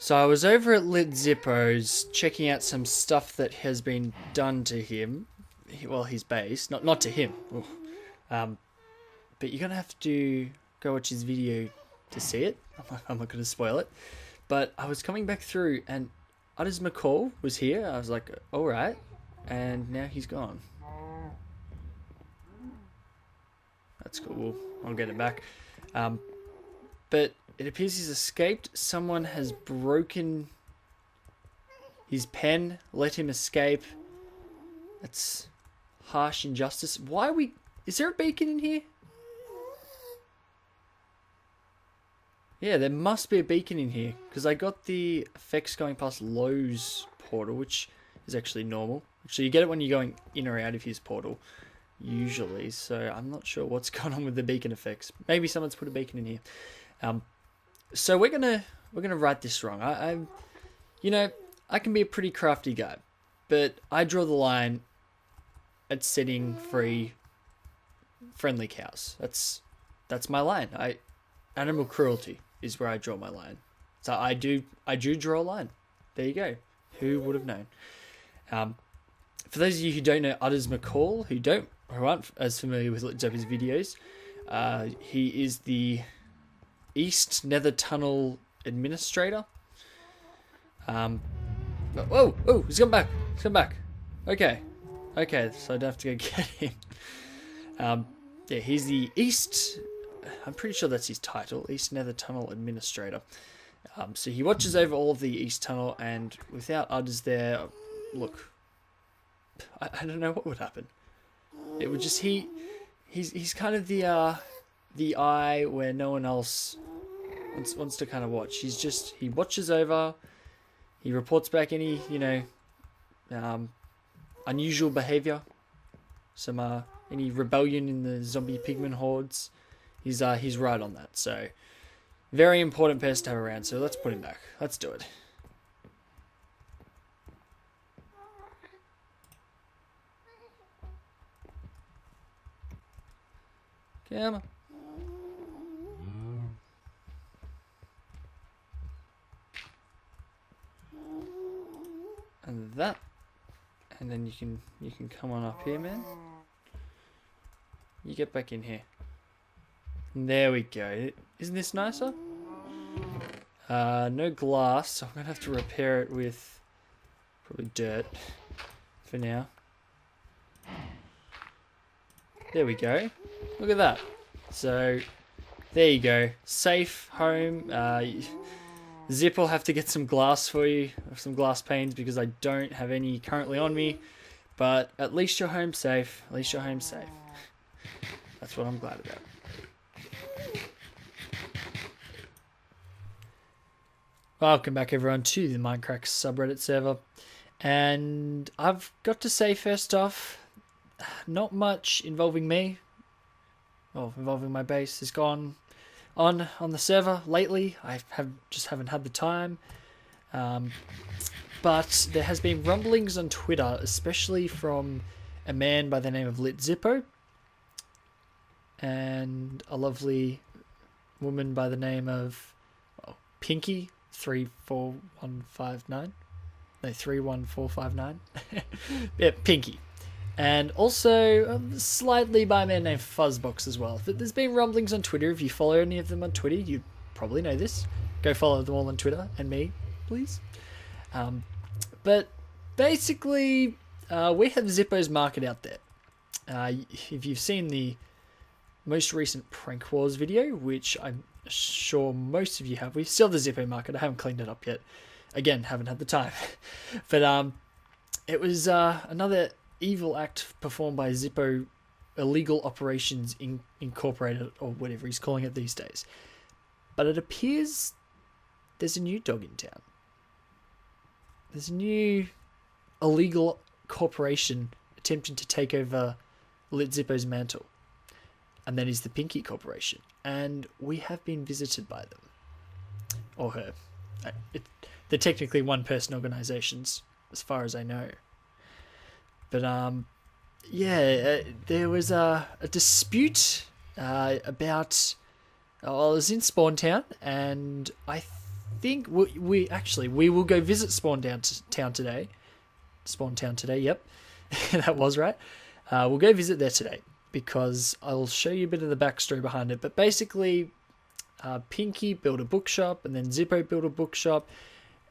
So I was over at Lit Zippo's checking out some stuff that has been done to him. Well, his base, not to him. Um, but you're gonna have to go watch his video to see it. I'm not gonna spoil it. But I was coming back through, and Udders McCall was here. I was like, all right, and now he's gone. That's cool. I'll get it back. But it appears he's escaped. Someone has broken his pen, let him escape. That's harsh injustice. Why are we... Is there a beacon in here? Yeah, there must be a beacon in here. Because I got the effects going past Lowe's portal, which is actually normal. Actually, you get it when you're going in or out of his portal. Usually. So I'm not sure what's going on with the beacon effects. Maybe someone's put a beacon in here. So we're gonna write this wrong. I can be a pretty crafty guy, but I draw the line at setting free friendly cows. That's my line. Animal cruelty is where I draw my line. So I do draw a line. There you go. Who would have known? For those of you who don't know Udders McCall, who aren't as familiar with Litzopi's videos, he is the East Nether Tunnel Administrator. Oh, he's come back. He's come back. Okay, so I don't have to go get him. Yeah, he's the East... I'm pretty sure that's his title, East Nether Tunnel Administrator. So he watches over all of the East Tunnel, and without Udders there, look, I don't know what would happen. It would just... He's kind of the eye where no one else wants to kind of watch. He watches over, he reports back any, unusual behavior, any rebellion in the zombie pigman hordes. He's right on that. So very important person to have around. So let's put him back. Let's do it. Come on. And that, and then you can come on up here, man. You get back in here. And there we go. Isn't this nicer? No glass, so I'm gonna have to repair it with probably dirt for now. There we go. Look at that. So there you go. Safe home. Zip will have to get some glass for you, some glass panes, because I don't have any currently on me. But at least you're home safe. At least you're home safe. That's what I'm glad about. Welcome back, everyone, to the Mindrack subreddit server. And I've got to say, first off, not much involving me, or involving my base, has gone on the server lately. I just haven't had the time. But there has been rumblings on Twitter, especially from a man by the name of Lit Zippo and a lovely woman by the name of Pinky 34159. No, 31459. Yeah, Pinky. And also slightly by a man named Fuzzbox as well. But there's been rumblings on Twitter. If you follow any of them on Twitter, you probably know this. Go follow them all on Twitter, and me, please. But basically, we have Zippo's market out there. If you've seen the most recent Prank Wars video, which I'm sure most of you have, we still have the Zippo market. I haven't cleaned it up yet. Again, haven't had the time. But it was another evil act performed by Zippo Illegal Operations Incorporated, or whatever he's calling it these days. But it appears there's a new dog in town. There's a new illegal corporation attempting to take over Lit Zippo's mantle. And that is the Pinky Corporation. And we have been visited by them. Or her. They're technically one-person organizations, as far as I know. But, there was a dispute about... I was in Spawn Town, and I think we will go visit Town today. Spawn Town today, yep. That was right. We'll go visit there today because I'll show you a bit of the backstory behind it. But basically, Pinky built a bookshop and then Zippo built a bookshop.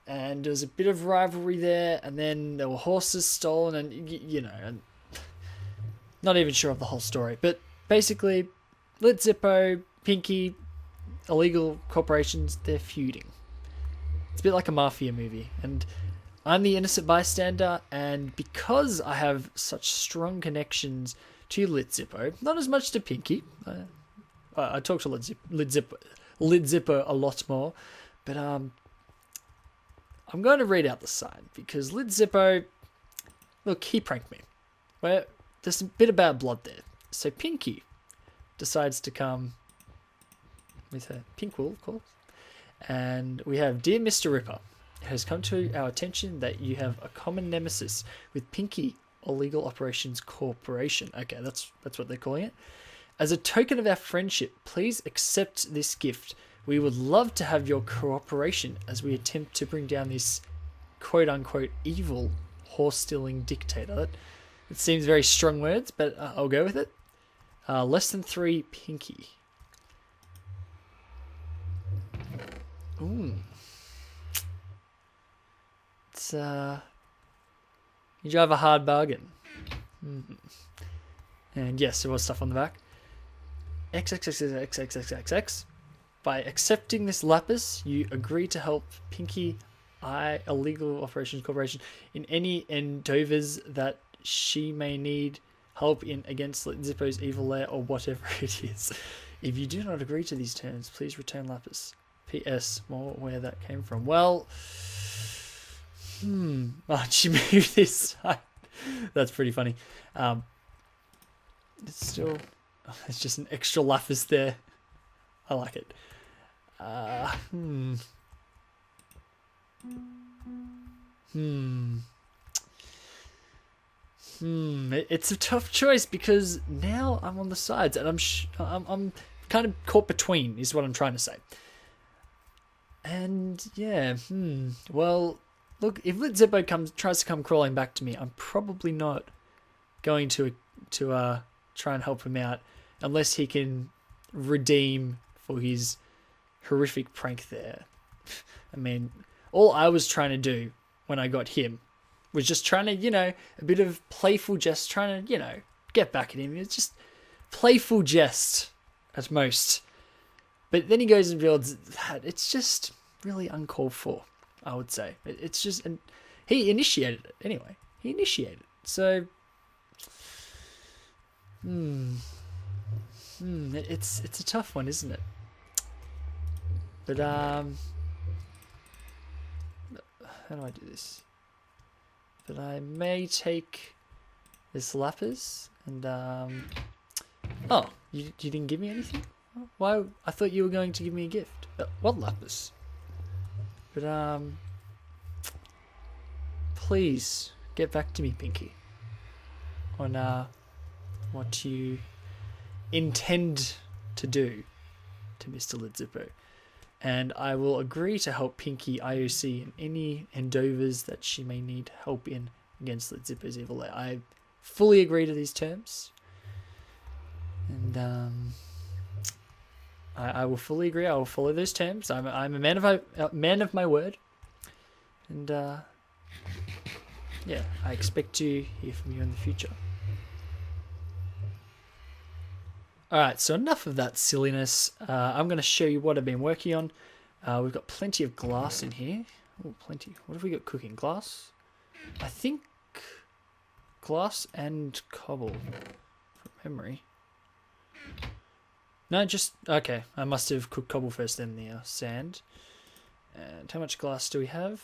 And there was a bit of rivalry there. And then there were horses stolen and, you know, and not even sure of the whole story. But basically, Lit Zippo, Pinky, illegal corporations, they're feuding. It's a bit like a Mafia movie. And I'm the innocent bystander, and because I have such strong connections to Lit Zippo, not as much to Pinky. I talk to Lit Zippo a lot more, but I'm going to read out the sign because Lit Zippo, look, he pranked me. Well, there's a bit of bad blood there. So Pinky decides to come with her pink wool, of course, and we have Dear Mr. Ripper. It has come to our attention that you have a common nemesis with Pinky Illegal Operations Corporation. Okay, that's what they're calling it. As a token of our friendship, please accept this gift. We would love to have your cooperation as we attempt to bring down this quote-unquote evil horse-stealing dictator. It seems very strong words, but I'll go with it. Less than 3 Pinky. Ooh. You drive a hard bargain. And yes, there was stuff on the back. XXXXXXXX. By accepting this lapis, you agree to help Pinky Illegal Operations Corporation in any endeavors that she may need help in against Zippo's evil lair or whatever it is. If you do not agree to these terms, please return lapis. P.S. More where that came from. Well, she moved this side. That's pretty funny. It's still, it's just an extra lapis there. I like it. It's a tough choice because now I'm on the sides and I'm kind of caught between is what I'm trying to say. And yeah, well, look, if Lit Zippo tries to come crawling back to me, I'm probably not going to try and help him out unless he can redeem for his horrific prank there. I mean, all I was trying to do when I got him was just trying to, a bit of playful jest, trying to, get back at him. It's just playful jest at most. But then he goes and builds that. It's just really uncalled for, I would say. It's just, and he initiated it anyway. He initiated it. So, it's a tough one, isn't it? But how do I do this? But I may take this lapis and oh, you didn't give me anything? Why? I thought you were going to give me a gift. What lapis? But please get back to me, Pinky, on what you intend to do to Mr. Lit Zippo. And I will agree to help Pinky IOC in any endeavors that she may need help in against Lit Zippo's evil lair. I fully agree to these terms. And I will fully agree. I will follow those terms. I'm a man of my word. And yeah, I expect to hear from you in the future. Alright, so enough of that silliness. I'm going to show you what I've been working on. We've got plenty of glass in here. Oh, plenty. What have we got cooking? Glass? I think glass and cobble from memory. No, just, okay. I must have cooked cobble first, then the sand. And how much glass do we have?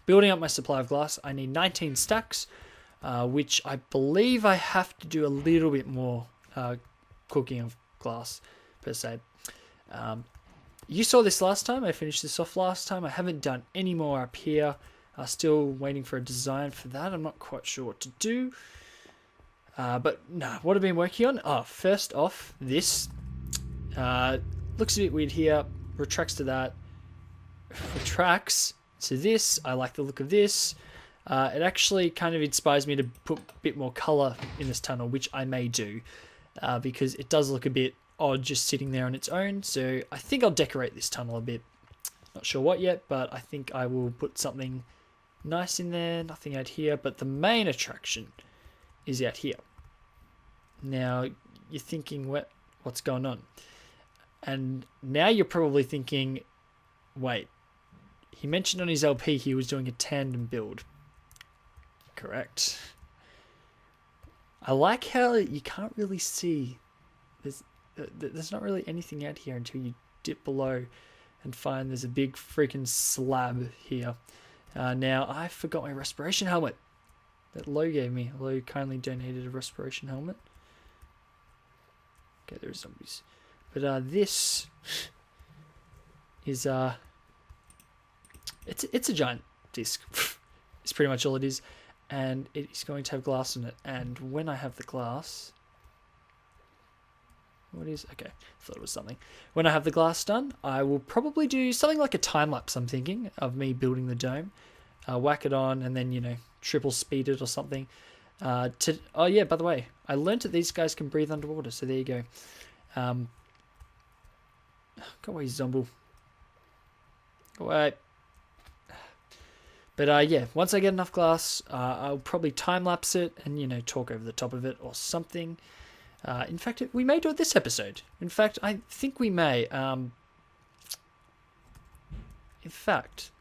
Building up my supply of glass. I need 19 stacks, which I believe I have to do a little bit more cooking of glass per se. You saw this last time. I finished this off last time. I haven't done any more up here. Still waiting for a design for that. I'm not quite sure what to do. But no, what I've been working on. Oh, first off, this looks a bit weird here. Retracts to that. retracts to this. I like the look of this. It actually kind of inspires me to put a bit more color in this tunnel, which I may do, because it does look a bit odd just sitting there on its own. So I think I'll decorate this tunnel a bit. Not sure what yet, but I think I will put something nice in there. Nothing out here, but the main attraction is out here. Now you're thinking, what's going on? And now you're probably thinking, wait, he mentioned on his LP he was doing a tandem build. Correct. I like how you can't really see. There's not really anything out here until you dip below and find there's a big freaking slab here. Now, I forgot my respiration helmet that Lo gave me. Lo kindly donated a respiration helmet. Okay, there's zombies. But this is it's a giant disc. It's pretty much all it is, and it's going to have glass in it. And when I have the glass, what is okay? I thought it was something. When I have the glass done, I will probably do something like a time lapse. I'm thinking of me building the dome, whack it on, and then triple speed it or something. Oh yeah, by the way, I learned that these guys can breathe underwater, so there you go. Go away, Zomble. Go away. But yeah, once I get enough glass, I'll probably time-lapse it and, talk over the top of it or something. In fact, we may do it this episode. In fact, I think we may. In fact,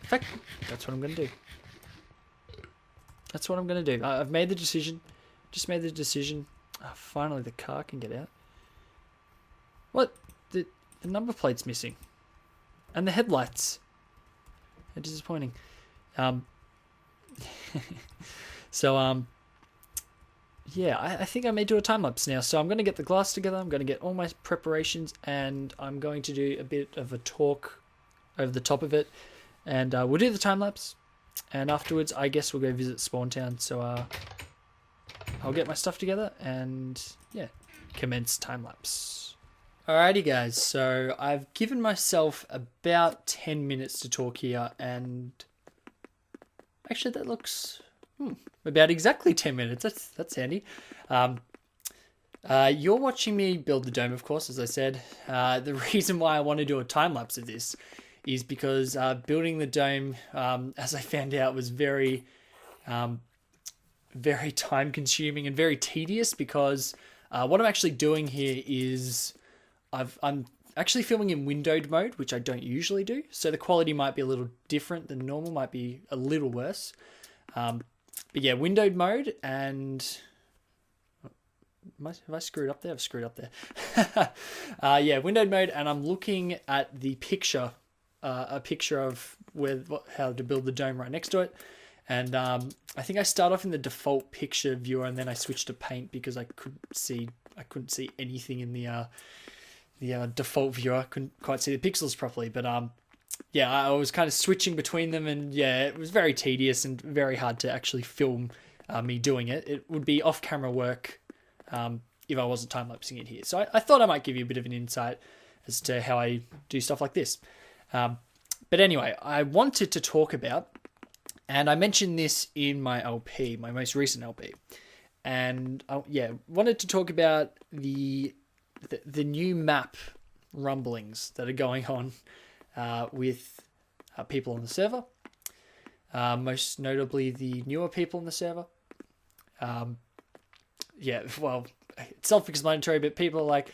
that's what I'm going to do. That's what I'm going to do. I've made the decision. Just made the decision. Finally, the car can get out. What? The number plate's missing. And the headlights. They're disappointing. Yeah, I think I may do a time-lapse now. So I'm going to get the glass together. I'm going to get all my preparations. And I'm going to do a bit of a talk over the top of it. And we'll do the time-lapse. And afterwards, I guess we'll go visit Spawn Town. So I'll get my stuff together and, yeah, commence time-lapse. Alrighty, guys. So I've given myself about 10 minutes to talk here. And actually, that looks about exactly 10 minutes. That's handy. You're watching me build the dome, of course, as I said. The reason why I want to do a time-lapse of this is because building the dome, as I found out, was very time-consuming and very tedious because what I'm actually doing here is I'm actually filming in windowed mode, which I don't usually do. So the quality might be a little different than normal, might be a little worse. But yeah, windowed mode and... Have I screwed up there? I've screwed up there. Yeah, windowed mode, and I'm looking at the picture, a picture of how to build the dome right next to it. And I think I start off in the default picture viewer, and then I switched to paint because I couldn't see anything in the default viewer. I couldn't quite see the pixels properly, but yeah, I was kind of switching between them, and yeah, it was very tedious and very hard to actually film me doing it. It would be off-camera work if I wasn't time-lapsing it here. So I thought I might give you a bit of an insight as to how I do stuff like this. But anyway, I wanted to talk about, and I mentioned this in my LP, my most recent LP, and yeah, wanted to talk about the new map rumblings that are going on with people on the server, most notably the newer people on the server. Yeah, well, it's self-explanatory, but people are like,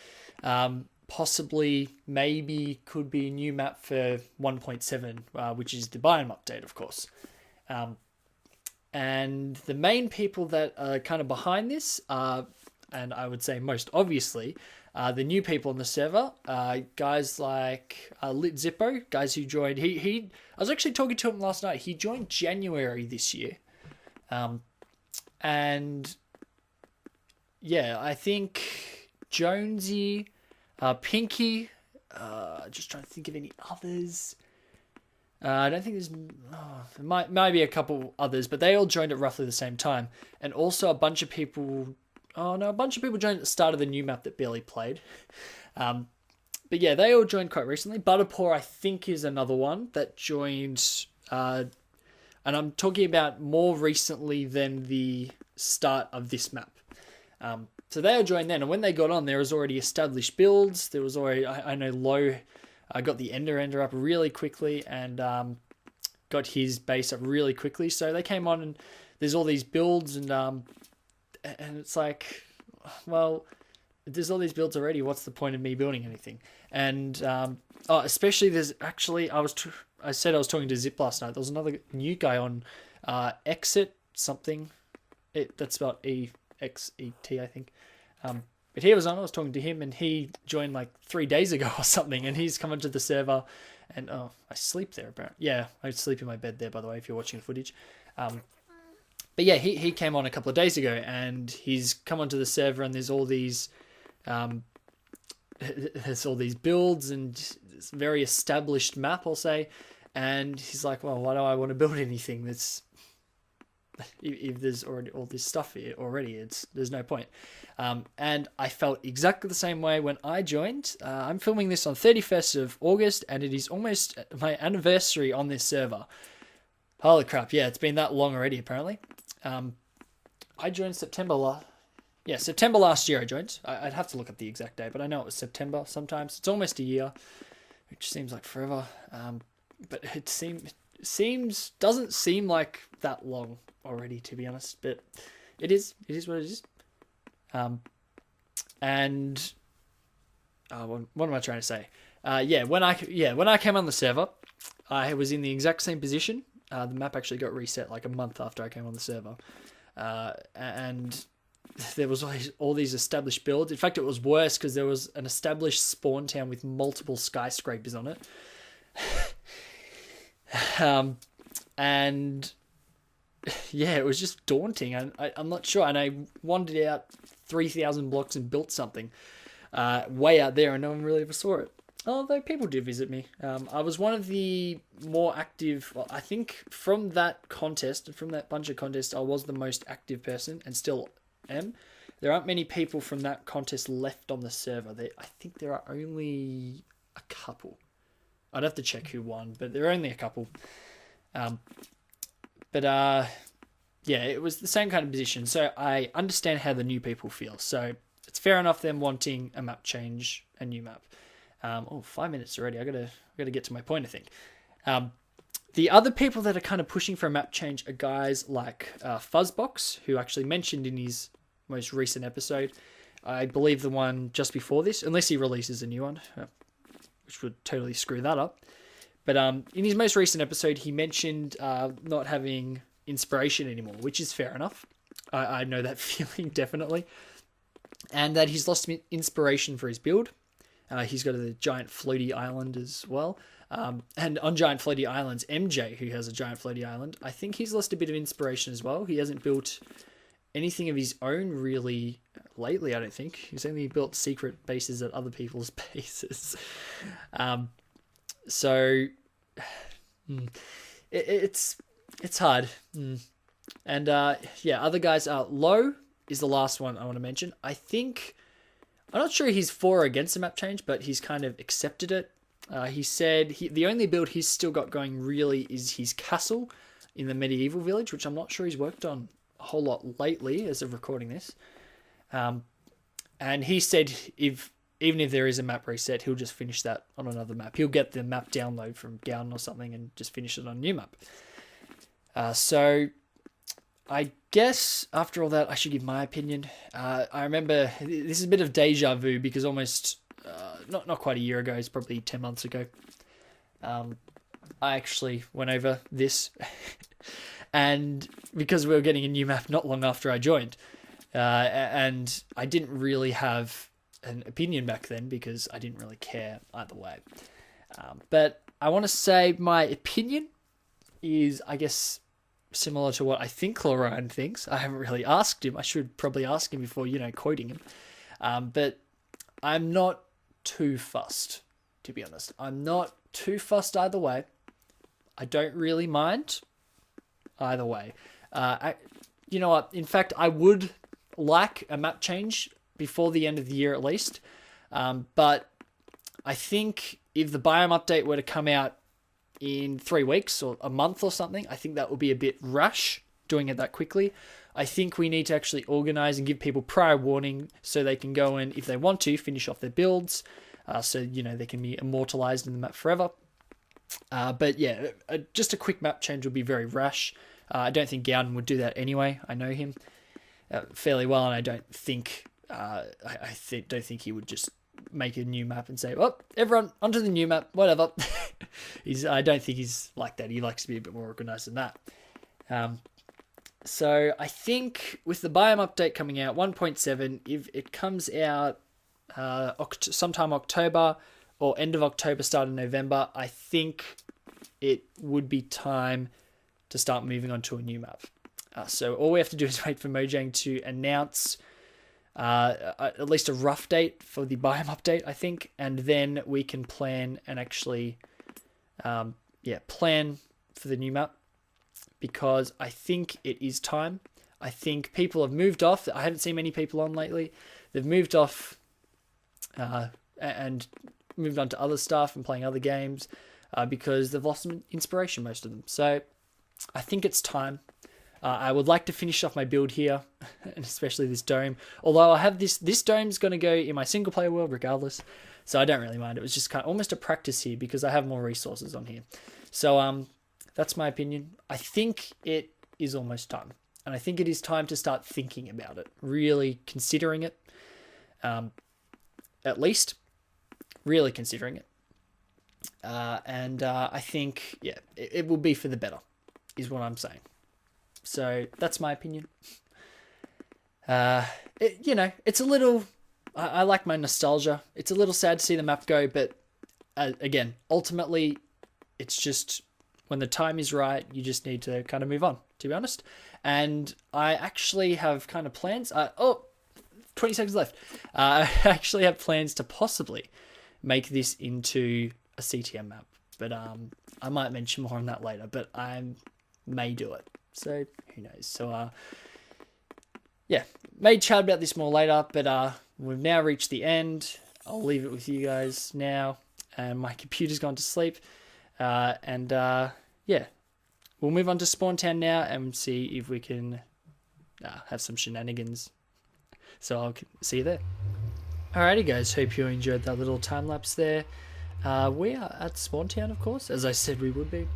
possibly, maybe, could be a new map for 1.7, which is the biome update, of course. And the main people that are kind of behind this are, and I would say most obviously, the new people on the server, guys like Lit Zippo, guys who joined. I was actually talking to him last night. He joined January this year, and yeah, I think Jonesy, Pinky. Just trying to think of any others. I don't think there's. There might be a couple others, but they all joined at roughly the same time, and also a bunch of people. Oh no, a bunch of people joined at the start of the new map that barely played. But yeah, they all joined quite recently. Butterpaw, I think, is another one that joined, and I'm talking about more recently than the start of this map. So they all joined then, and when they got on, there was already established builds. There was already, I know Low got the Ender up really quickly, and got his base up really quickly. So they came on, and there's all these builds, and it's like, well, there's all these builds already. What's the point of me building anything? And especially there's actually, I said I was talking to Zip last night. There was another new guy on Exit something. That's spelled EXET, I think. But he was on. I was talking to him, and he joined like 3 days ago or something. And he's come onto the server. And I sleep there apparently. Yeah, I sleep in my bed there, by the way, if you're watching the footage. But yeah, he came on a couple of days ago, and he's come onto the server, and there's all these builds and this very established map, I'll say. And he's like, well, why do I want to build anything that's, if there's already all this stuff here already, there's no point. And I felt exactly the same way when I joined. I'm filming this on 31st of August, and it is almost my anniversary on this server. Holy crap, yeah, it's been that long already, apparently. I joined September last year I joined. I'd have to look up the exact date, but I know it was September sometimes. It's almost a year, which seems like forever. But it doesn't seem like that long already, to be honest. But it is what it is. And what am I trying to say? When I came on the server, I was in the exact same position. The map actually got reset like a month after I came on the server. And there was all these established builds. In fact, it was worse because there was an established spawn town with multiple skyscrapers on it. And yeah, it was just daunting. I'm not sure. And I wandered out 3,000 blocks and built something way out there, and no one really ever saw it. Although people did visit me. I was one of the more active, well, I think from that contest, from that bunch of contests, I was the most active person and still am. There aren't many people from that contest left on the server. I think there are only a couple. I'd have to check who won, but there are only a couple. Yeah, it was the same kind of position. So I understand how the new people feel. So it's fair enough them wanting a map change, a new map. 5 minutes already. I gotta get to my point, I think. The other people that are kind of pushing for a map change are guys like Fuzzbox, who actually mentioned in his most recent episode. I believe the one just before this, unless he releases a new one, which would totally screw that up. But in his most recent episode, he mentioned not having inspiration anymore, which is fair enough. I know that feeling, definitely. And that he's lost inspiration for his build. He's got a giant floaty island as well. And on giant floaty islands, MJ, who has a giant floaty island, I think he's lost a bit of inspiration as well. He hasn't built anything of his own really lately, I don't think. He's only built secret bases at other people's bases. It's hard. And other guys are Low is the last one I want to mention. I'm not sure he's for or against the map change, but he's kind of accepted it. He said the only build he's still got going really is his castle in the medieval village, which I'm not sure he's worked on a whole lot lately as of recording this. And he said even if there is a map reset, he'll just finish that on another map. He'll get the map download from Gown or something and just finish it on a new map. So I guess after all that, I should give my opinion. I remember this is a bit of deja vu because almost not quite a year ago, it's probably 10 months ago. I actually went over this, and because we were getting a new map not long after I joined, and I didn't really have an opinion back then because I didn't really care either way. But I want to say my opinion is, I guess, similar to what I think Lorraine thinks. I haven't really asked him. I should probably ask him before, quoting him. But I'm not too fussed, to be honest. I'm not too fussed either way. I don't really mind either way. You know what? In fact, I would like a map change before the end of the year at least. But I think if the biome update were to come out in 3 weeks or a month or something, I think that would be a bit rush doing it that quickly. I think we need to actually organize and give people prior warning so they can go and, if they want to, finish off their builds, so they can be immortalized in the map forever. But yeah, just a quick map change would be very rash. I don't think Gowden would do that anyway. I know him fairly well, and I don't think don't think he would just make a new map and say, "Oh, everyone onto the new map, whatever." I don't think he's like that. He likes to be a bit more organized than that. So I think with the biome update coming out 1.7, if it comes out sometime October or end of October, start of November, I think it would be time to start moving on to a new map. So all we have to do is wait for Mojang to announce at least a rough date for the biome update, I think, and then we can plan and actually plan for the new map, because I think it is time. I think people have moved off. I haven't seen many people on lately. They've moved off and moved on to other stuff and playing other games because they've lost some inspiration, most of them. So I think it's time. I would like to finish off my build here, and especially this dome. Although I have this dome's going to go in my single player world regardless, so I don't really mind. It was just kind of almost a practice here because I have more resources on here. So that's my opinion. I think it is almost time, and I think it is time to start thinking about it, really considering it, at least really considering it. And I think, it will be for the better, is what I'm saying. So that's my opinion. It's a little... I like my nostalgia. It's a little sad to see the map go, but again, ultimately, it's just when the time is right, you just need to kind of move on, to be honest. And I actually have kind of plans. 20 seconds left. I actually have plans to possibly make this into a CTM map, but I might mention more on that later, but I may do it. So who knows? So may chat about this more later, but we've now reached the end. I'll leave it with you guys now, and my computer's gone to sleep. We'll move on to Spawn Town now and see if we can have some shenanigans. So I'll see you there. Alrighty guys, hope you enjoyed that little time lapse there. We are at Spawn Town, of course, as I said we would be.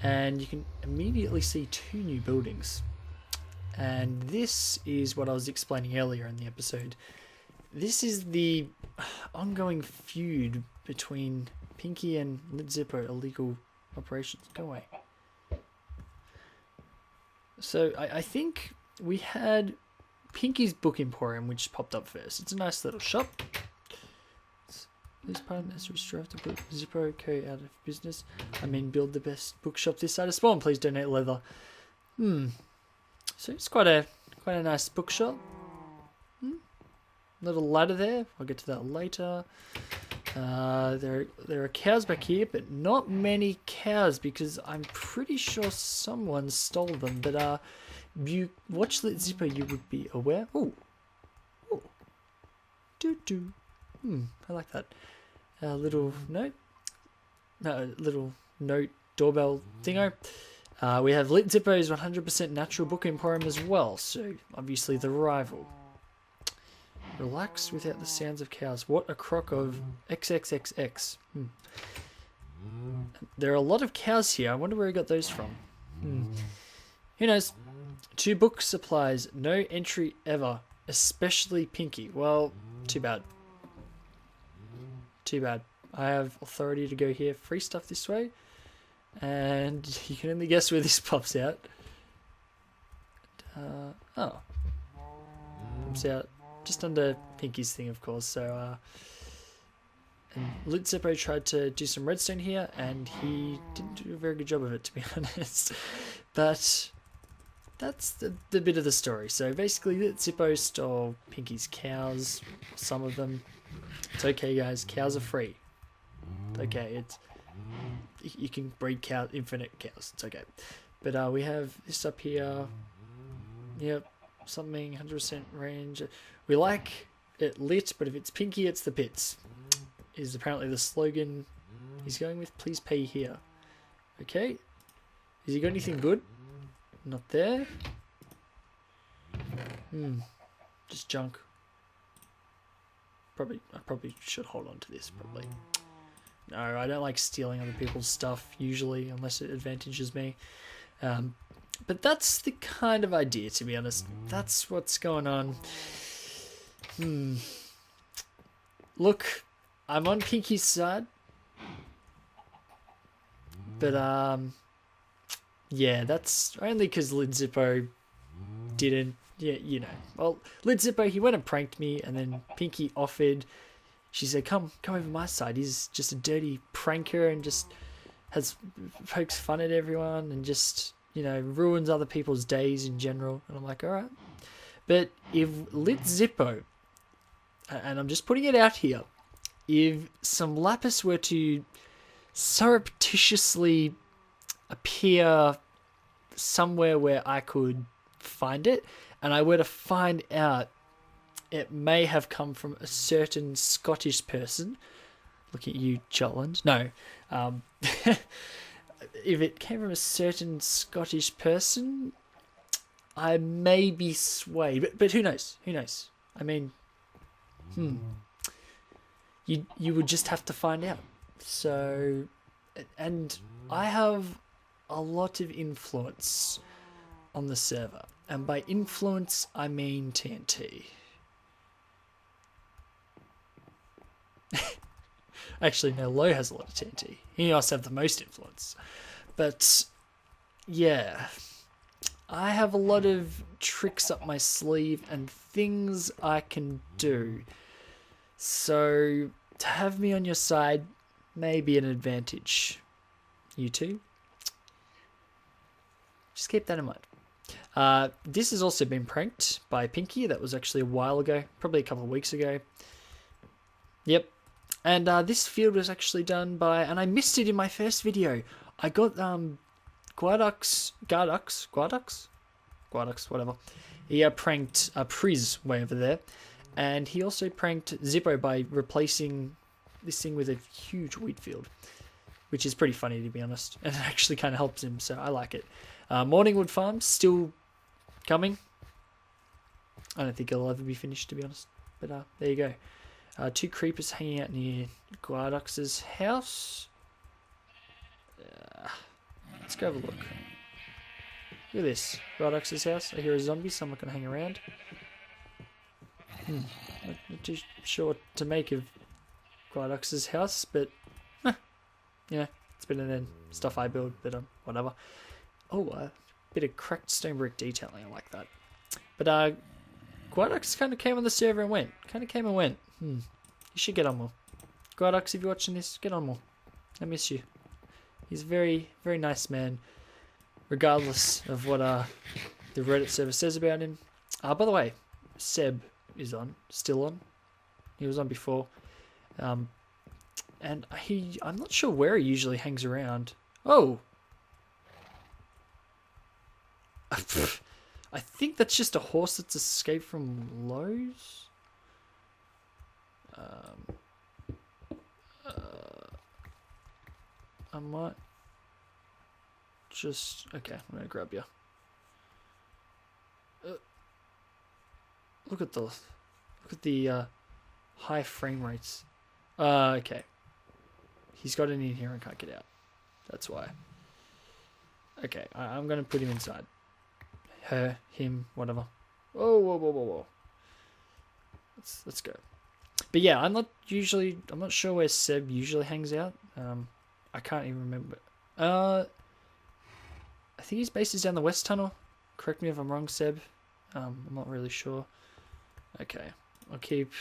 And you can immediately see 2 new buildings. And this is what I was explaining earlier in the episode. This is the ongoing feud between Pinky and Lit Zippo, illegal operations. Go away. So I think we had Pinky's Book Emporium, which popped up first. It's a nice little shop. This part has strive to put Zippo Co out of business. Build the best bookshop this side of Spawn. Please donate leather. So it's quite a nice bookshop. Little ladder there. I'll get to that later. There are cows back here, but not many cows because I'm pretty sure someone stole them. But you watch Lit Zippo, you would be aware. Oh, I like that. Little note doorbell thingo. We have Lit Zippo's 100% natural book emporium as well, so obviously the rival. Relax without the sounds of cows. What a crock of XXXX. There are a lot of cows here. I wonder where he got those from. Who knows? 2 book supplies, no entry ever, especially Pinky. Well, too bad. Too bad. I have authority to go here. Free stuff this way. And you can only guess where this pops out. Pops out just under Pinky's thing, of course. So, and Lit Zippo tried to do some redstone here, and he didn't do a very good job of it, to be honest. But that's the bit of the story. So basically, Lit Zippo stole Pinky's cows, some of them. It's okay, guys. Cows are free. It's okay. You can breed infinite cows. It's okay. But we have this up here. Yep, something 100% range. We like it lit, but if it's Pinky, it's the pits. is apparently the slogan he's going with. Please pay here. Okay. Has he got anything good? Not there. Just junk. I probably should hold on to this, probably. No, I don't like stealing other people's stuff, usually, unless it advantages me. But that's the kind of idea, to be honest. That's what's going on. Look, I'm on Pinky's side. But, yeah, that's only because Lidzippo didn't. Yeah, you know. Well, Lidzippo, he went and pranked me, and then Pinky offered. She said, come over my side. He's just a dirty pranker and just pokes fun at everyone and just, you know, ruins other people's days in general. And I'm like, all right. But if Lidzippo, and I'm just putting it out here, if some Lapis were to surreptitiously appear somewhere where I could find it, and I were to find out it may have come from a certain Scottish person. Look at you, Jolland. No. If it came from a certain Scottish person, I may be swayed. But who knows? Who knows? I mean, You would just have to find out. So, and I have a lot of influence on the server. And by influence, I mean TNT. Actually, no, Low has a lot of TNT. He must have the most influence. But, yeah. I have a lot of tricks up my sleeve and things I can do. So, to have me on your side may be an advantage. You too? Just keep that in mind. This has also been pranked by Pinky. That was actually a while ago, probably a couple of weeks ago. Yep. And this field was actually done by, and I missed it in my first video. I got Guardux, whatever. He pranked Priz way over there. And he also pranked Zippo by replacing this thing with a huge wheat field, which is pretty funny, to be honest. And it actually kind of helps him, so I like it. Morningwood Farm, still coming. I don't think it'll ever be finished, to be honest. But there you go. 2 creepers hanging out near Guardux's house. Let's go have a look. Look at this. Guardux's house. I hear a zombie, so I'm not going to hang around. Not too sure what to make of Guardux's house, but yeah, it's better than stuff I build, but whatever. Oh, a bit of cracked stone brick detailing, I like that. But Guardux kind of came on the server and went. You should get on more. Guardux, if you're watching this, get on more. I miss you. He's a very, very nice man, regardless of what the Reddit server says about him. By the way, Seb is still on. He was on before. And I'm not sure where he usually hangs around. Oh! I think that's just a horse that's escaped from Lowe's. I might just... Okay, I'm gonna grab you. Look at the high frame rates. Okay. He's got it in here and can't get out. That's why. Okay, I'm gonna put him inside. Her, him, whatever. Whoa. Let's go. But yeah, I'm not sure where Seb usually hangs out. I can't even remember. I think his base is down the west tunnel. Correct me if I'm wrong, Seb. I'm not really sure. Okay, I'll keep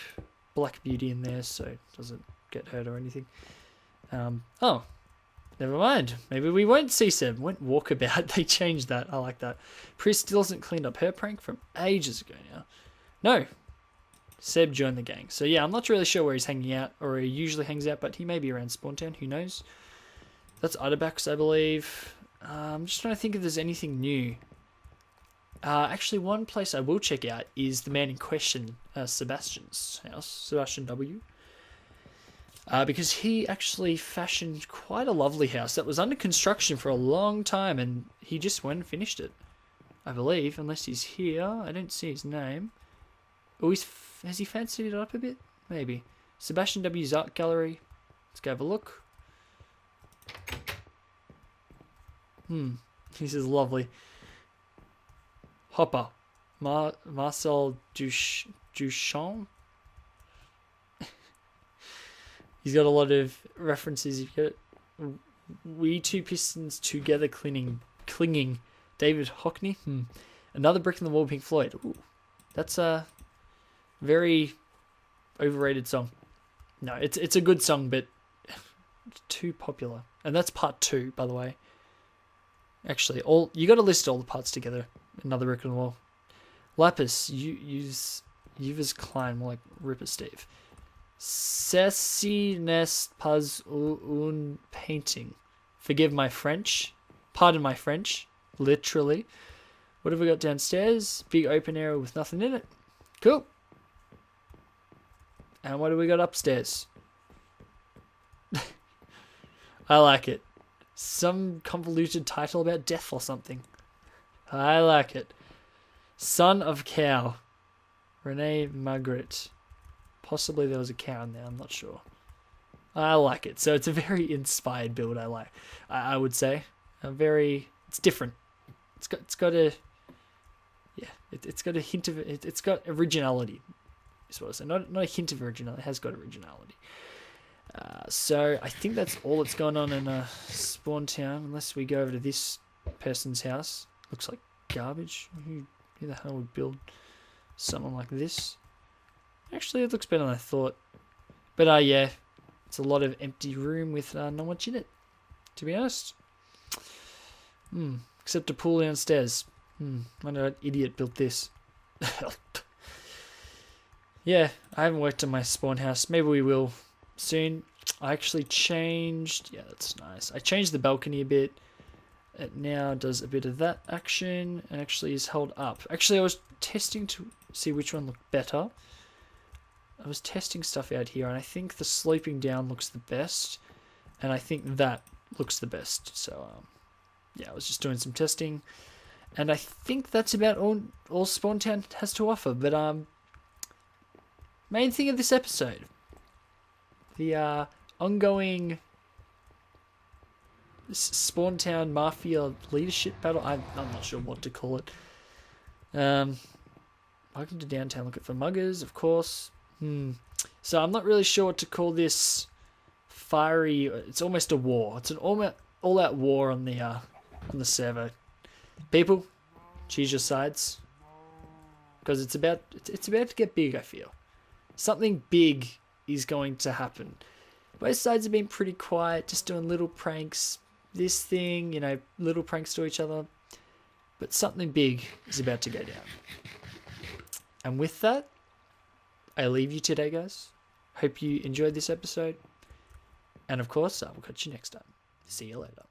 Black Beauty in there so it doesn't get hurt or anything. Oh, never mind. Maybe we won't see Seb. Went walkabout. They changed that. I like that. Pris still hasn't cleaned up her prank from ages ago now. No. Seb joined the gang. So yeah, I'm not really sure where he's hanging out or he usually hangs out, but he may be around Spawntown. Who knows? That's Otterback's, I believe. I'm just trying to think if there's anything new. Actually, one place I will check out is the man in question, Sebastian's house. Sebastian W. because he actually fashioned quite a lovely house that was under construction for a long time, and he just went and finished it, I believe, unless he's here. I don't see his name. Oh, has he fancied it up a bit? Maybe. Sebastian W's Art Gallery. Let's go have a look. This is lovely. Hopper. Marcel Duchamp. He's got a lot of references. You've got We Two Pistons Together Clinging. David Hockney. Another Brick in the Wall, Pink Floyd. Ooh, that's a very overrated song. No, it's a good song, but too popular. And that's part 2, by the way. Actually, you got to list all the parts together. Another Brick in the Wall. Lapis, Yves Klein, more like Ripper Steve. Ceci n'est pas un painting. Forgive my French. Pardon my French. Literally. What have we got downstairs? Big open area with nothing in it. Cool. And what do we got upstairs? I like it. Some convoluted title about death or something. I like it. Son of Cow. Renee Magritte. Possibly there was a cow in there, I'm not sure. I like it. So it's a very inspired build, I would say. It's different. It's got a hint of it. It's got originality. Is what I say. Not a hint of originality. It has got originality. So I think that's all that's going on in Spawn Town, unless we go over to this person's house. Looks like garbage. Who the hell would build something like this? Actually, it looks better than I thought. But yeah, it's a lot of empty room with not much in it, to be honest. Except a pool downstairs. Wonder what idiot built this. Yeah, I haven't worked on my spawn house. Maybe we will soon. I actually changed... Yeah, that's nice. I changed the balcony a bit. It now does a bit of that action and actually is held up. Actually, I was testing to see which one looked better. I was testing stuff out here, and I think the sloping down looks the best, and I think that looks the best. So, yeah, I was just doing some testing, and I think that's about all Spawn Town has to offer. But main thing of this episode, the ongoing Spawn Town Mafia leadership battle. I'm not sure what to call it. Welcome to downtown. Looking for muggers, of course. So I'm not really sure what to call this fiery. It's almost a war. It's an all-out war on the server. People, choose your sides, because it's about to get big. I feel something big is going to happen. Both sides have been pretty quiet, just doing little pranks. This thing, little pranks to each other. But something big is about to go down. And with that, I leave you today, guys. Hope you enjoyed this episode. And of course, I will catch you next time. See you later.